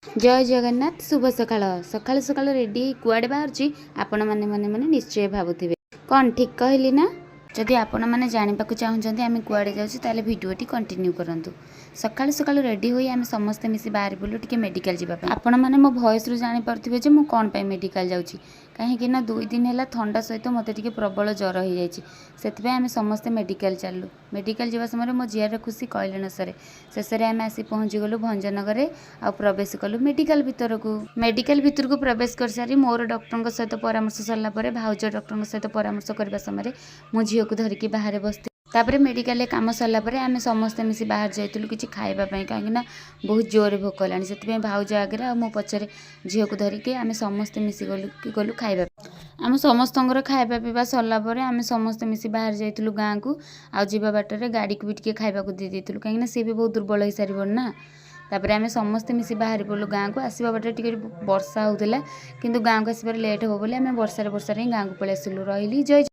जय जगन्नाथ शुभ सकाळ सकाळ सकाळ रेडी कुआडे बाहर आपण माने माने माने निश्चय भावुथिबे कौन ठीक कहली ना। जदि आपण मैंने जानवाक चाहते आम कुआडे जाऊँ भिडियोटी कंटिन्यू करूँ। सकाल सकाल रेडी होई आम समस्ते मिसी बाहर बुलू टी मेडिकल जावाई। आपण मैंने मो भॉइस रु जानीपे जे मु कौन पाई मेडिकल जाऊँगी कहीं 2 दिन है थंडा सहित मत टे प्रबल ज्वर हो जाए आम समस्ते मेडिकल चलू। मेडिकल जावा समय मो झीर खुशी कहले न सरे शेष में आम आसी पहुँची गलु भंजनगर आ प्रवेश कलु मेडिकल भितर को प्रवेश कर सारी मोर डॉक्टर सहित परामर्श सरला भाउज डॉक्टर सहित परामर्श करने समय मो झील को धरिकी बाहर बसती। तापर मेडिकल काम सरला आम समस्ते मिसी बाहर जाइलु कि खावाई कहीं बहुत जोर भोक होलानी से भाउज आगे आ मो पचरे झील को धरिकी आम समस्ते मिसी गलु खाइबा। आम समस्त खाଇବା पीवा सरला आम समस्ते मिसी बाहर जाइलु गाँ को आवा बाटर गाड़ी को भी टे खाइबा दे देलु कहीं सी भी बहुत दुर्बल हो सारी ना। तापर आम समस्ते मिसी बाहर पड़ू गाँ को आसवा बाटे टे वर्षा होता किंतु गाँ को आसबार लेट हो बोली आम वर्षार ही गाँ को पलि आसिलु रही जय।